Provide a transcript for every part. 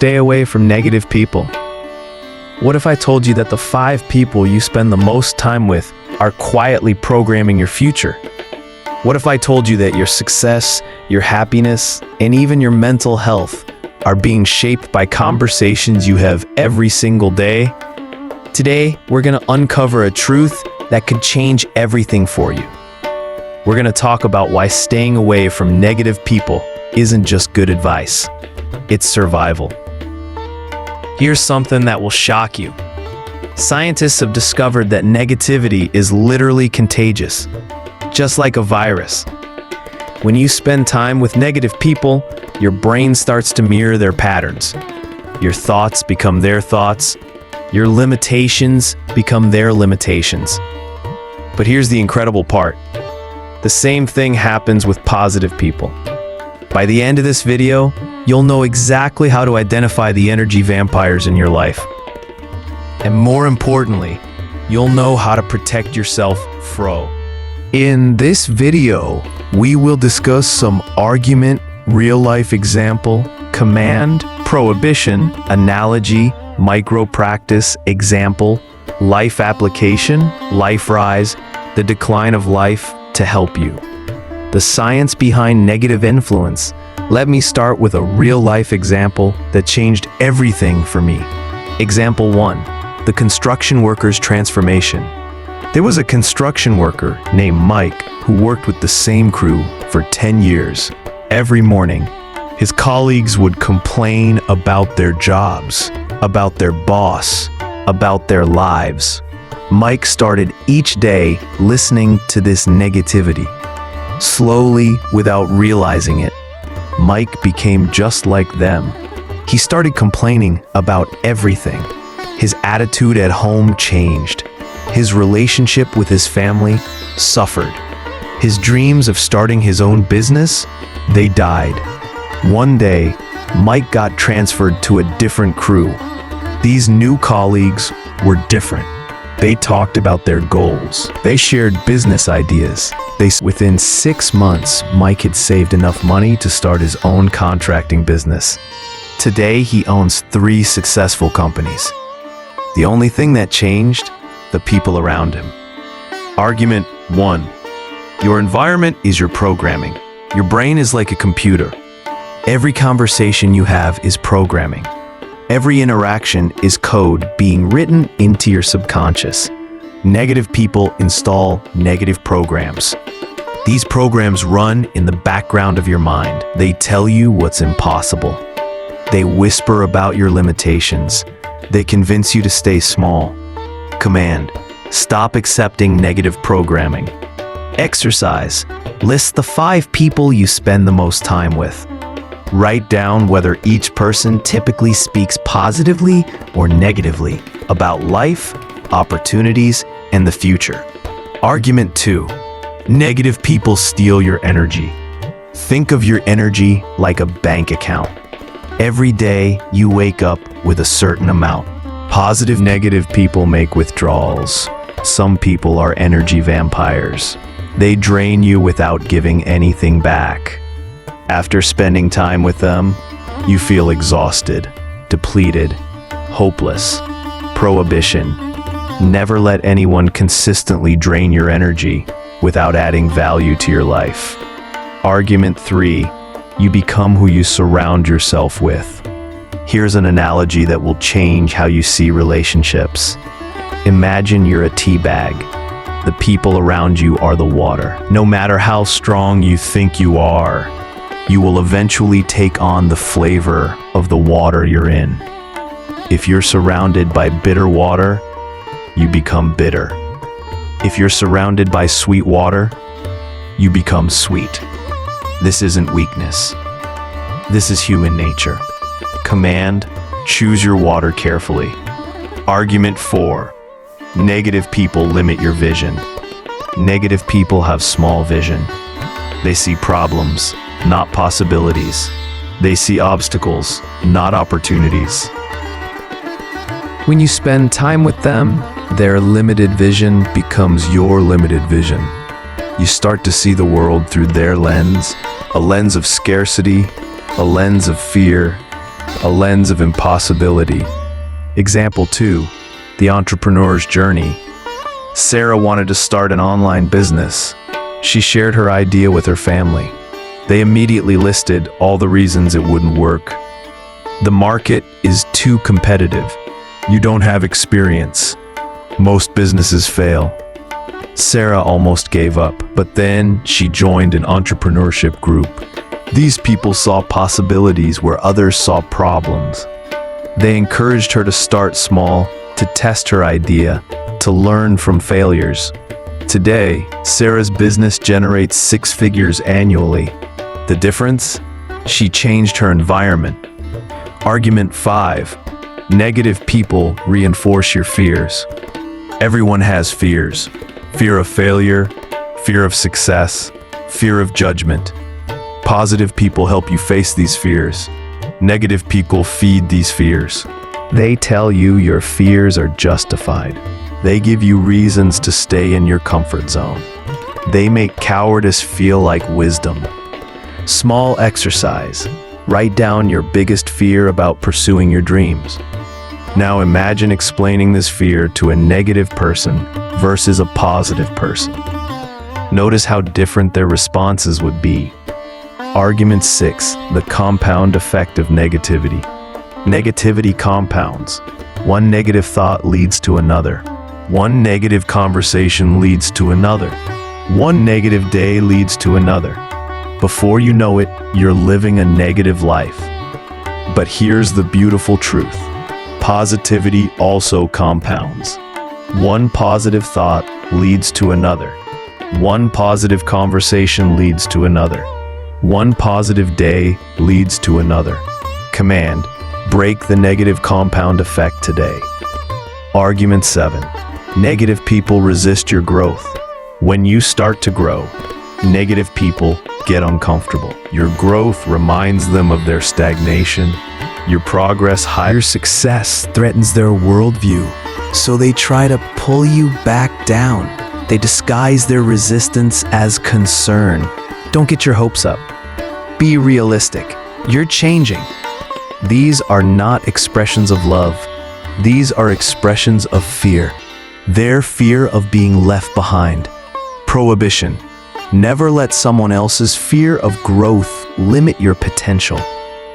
Stay away from negative people. What if I told you that the 5 people you spend the most time with are quietly programming your future? What if I told you that your success, your happiness, and even your mental health are being shaped by conversations you have every single day? Today, we're going to uncover a truth that could change everything for you. We're going to talk about why staying away from negative people isn't just good advice, it's survival. Here's something that will shock you. Scientists have discovered that negativity is literally contagious, just like a virus. When you spend time with negative people, your brain starts to mirror their patterns. Your thoughts become their thoughts. Your limitations become their limitations. But here's the incredible part. The same thing happens with positive people. By the end of this video, you'll know exactly how to identify the energy vampires in your life. And more importantly, you'll know how to protect yourself from. In this video, we will discuss some argument, real-life example, command, prohibition, analogy, micro-practice, example, life application, life rise, the decline of life to help you. The science behind negative influence. Let me start with a real-life example that changed everything for me. Example 1, the construction worker's transformation. There was a construction worker named Mike who worked with the same crew for 10 years. Every morning, his colleagues would complain about their jobs, about their boss, about their lives. Mike started each day listening to this negativity. Slowly, without realizing it, Mike became just like them. He started complaining about everything. His attitude at home changed. His relationship with his family suffered. His dreams of starting his own business, they died. One day, Mike got transferred to a different crew. These new colleagues were different. They talked about their goals. They shared business ideas. Within 6 months, Mike had saved enough money to start his own contracting business. Today, he owns 3 successful companies. The only thing that changed, the people around him. Argument 1. Your environment is your programming. Your brain is like a computer. Every conversation you have is programming. Every interaction is code being written into your subconscious. Negative people install negative programs. These programs run in the background of your mind. They tell you what's impossible. They whisper about your limitations. They convince you to stay small. Command: stop accepting negative programming. Exercise: list the 5 people you spend the most time with. Write down whether each person typically speaks positively or negatively about life, opportunities, and the future. Argument 2. Negative people steal your energy. Think of your energy like a bank account. Every day, you wake up with a certain amount. Positive, negative people make withdrawals. Some people are energy vampires. They drain you without giving anything back. After spending time with them, you feel exhausted, depleted, hopeless. Prohibition: never let anyone consistently drain your energy without adding value to your life. Argument 3. You become who you surround yourself with. Here's an analogy that will change how you see relationships. Imagine you're a tea bag. The people around you are the water. No matter how strong you think you are, you will eventually take on the flavor of the water you're in. If you're surrounded by bitter water, you become bitter. If you're surrounded by sweet water, you become sweet. This isn't weakness. This is human nature. Command: choose your water carefully. Argument 4. Negative people limit your vision. Negative people have small vision. They see problems, not possibilities. They see obstacles, not opportunities. When you spend time with them, their limited vision becomes your limited vision. You start to see the world through their lens, a lens of scarcity, a lens of fear, a lens of impossibility. Example 2, the entrepreneur's journey. Sarah wanted to start an online business. She shared her idea with her family. They immediately listed all the reasons it wouldn't work. The market is too competitive. You don't have experience. Most businesses fail. Sarah almost gave up, but then she joined an entrepreneurship group. These people saw possibilities where others saw problems. They encouraged her to start small, to test her idea, to learn from failures. Today, Sarah's business generates 6 figures annually. The difference? She changed her environment. Argument 5. Negative people reinforce your fears. Everyone has fears. Fear of failure, fear of success, fear of judgment. Positive people help you face these fears. Negative people feed these fears. They tell you your fears are justified. They give you reasons to stay in your comfort zone. They make cowardice feel like wisdom. Small exercise. Write down your biggest fear about pursuing your dreams. Now imagine explaining this fear to a negative person versus a positive person. Notice how different their responses would be. Argument 6, the compound effect of negativity. Negativity compounds. One negative thought leads to another. One negative conversation leads to another. One negative day leads to another. Before you know it, you're living a negative life. But here's the beautiful truth. Positivity also compounds. One positive thought leads to another. One positive conversation leads to another. One positive day leads to another. Command: break the negative compound effect today. Argument 7. Negative people resist your growth. When you start to grow, negative people get uncomfortable. Your growth reminds them of their stagnation. Your progress, your success threatens their worldview. So they try to pull you back down. They disguise their resistance as concern. Don't get your hopes up. Be realistic. You're changing. These are not expressions of love. These are expressions of fear. Their fear of being left behind. Prohibition. Never let someone else's fear of growth limit your potential.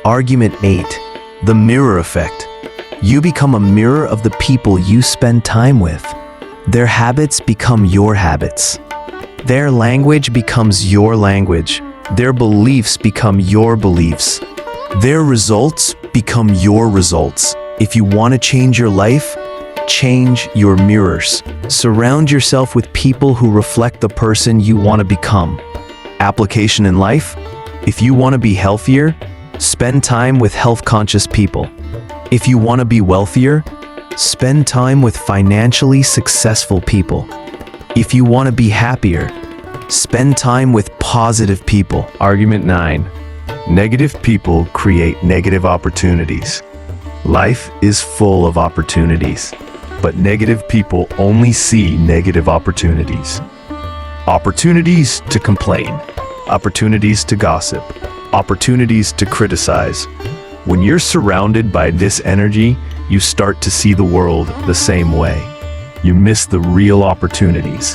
Argument 8. The mirror effect. You become a mirror of the people you spend time with. Their habits become your habits. Their language becomes your language. Their beliefs become your beliefs. Their results become your results. If you want to change your life, change your mirrors. Surround yourself with people who reflect the person you want to become. Application in life: if you want to be healthier, spend time with health-conscious people. If you want to be wealthier, spend time with financially successful people. If you want to be happier, spend time with positive people. Argument 9. Negative people create negative opportunities. Life is full of opportunities, but negative people only see negative opportunities. Opportunities to complain, opportunities to gossip, opportunities to criticize. When you're surrounded by this energy, you start to see the world the same way. You miss the real opportunities.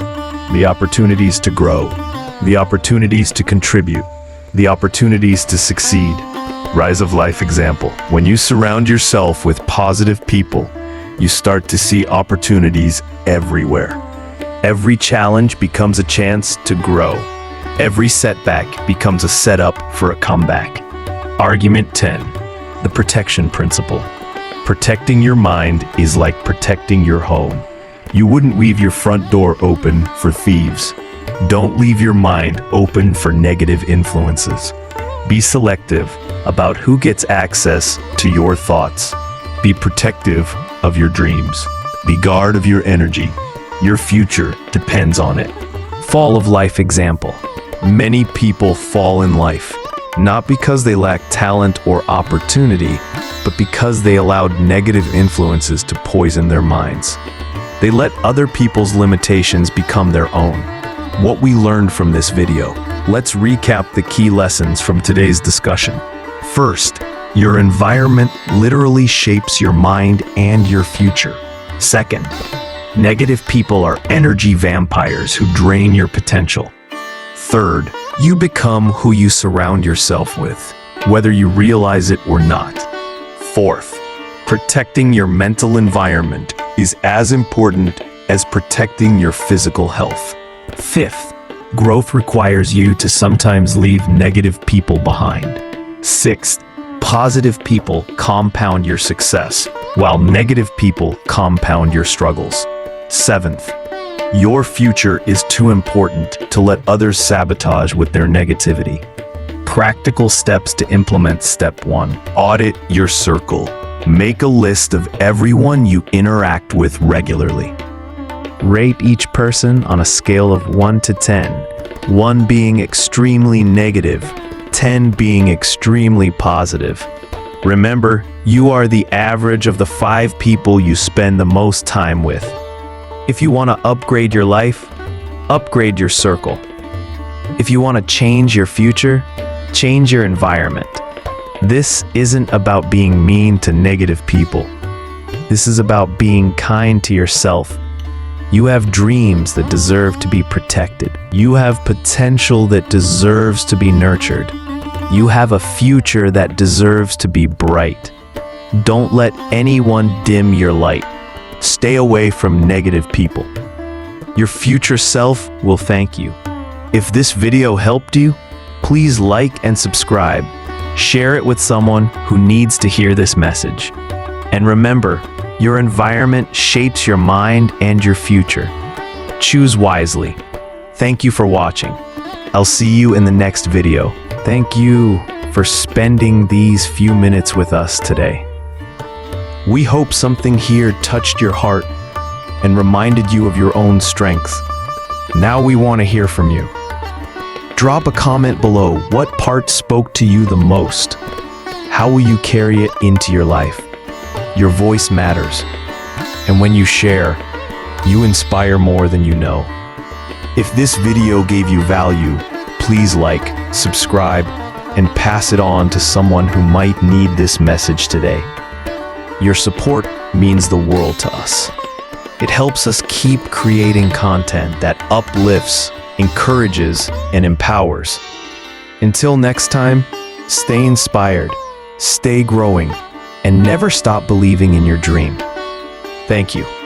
The opportunities to grow, the opportunities to contribute, the opportunities to succeed. Rise of life example. When you surround yourself with positive people, you start to see opportunities everywhere. Every challenge becomes a chance to grow. Every setback becomes a setup for a comeback. Argument 10. The protection principle. Protecting your mind is like protecting your home. You wouldn't leave your front door open for thieves. Don't leave your mind open for negative influences. Be selective about who gets access to your thoughts. Be protective of your dreams. Be guard of your energy. Your future depends on it. Fall of life example. Many people fall in life, not because they lack talent or opportunity, but because they allowed negative influences to poison their minds. They let other people's limitations become their own. What we learned from this video. Let's recap the key lessons from today's discussion. First, Your environment literally shapes your mind and your future. Second, negative people are energy vampires who drain your potential. Third, you become who you surround yourself with, whether you realize it or not. Fourth, protecting your mental environment is as important as protecting your physical health. Fifth, growth requires you to sometimes leave negative people behind. Sixth, positive people compound your success, while negative people compound your struggles. Seventh, your future is too important to let others sabotage with their negativity. Practical steps to implement. Step 1. Audit your circle. Make a list of everyone you interact with regularly. Rate each person on a scale of 1 to 10, 1 being extremely negative, 10 being extremely positive. Remember, you are the average of the 5 people you spend the most time with. If you want to upgrade your life, upgrade your circle. If you want to change your future, change your environment. This isn't about being mean to negative people. This is about being kind to yourself. You have dreams that deserve to be protected. You have potential that deserves to be nurtured. You have a future that deserves to be bright. Don't let anyone dim your light. Stay away from negative people. Your future self will thank you. If this video helped you, please like and subscribe. Share it with someone who needs to hear this message. And remember, your environment shapes your mind and your future. Choose wisely. Thank you for watching. I'll see you in the next video. Thank you for spending these few minutes with us today. We hope something here touched your heart and reminded you of your own strengths. Now we want to hear from you. Drop a comment below. What part spoke to you the most? How will you carry it into your life? Your voice matters. And when you share, you inspire more than you know. If this video gave you value, please like, subscribe, and pass it on to someone who might need this message today. Your support means the world to us. It helps us keep creating content that uplifts, encourages, and empowers. Until next time, stay inspired, stay growing, and never stop believing in your dream. Thank you.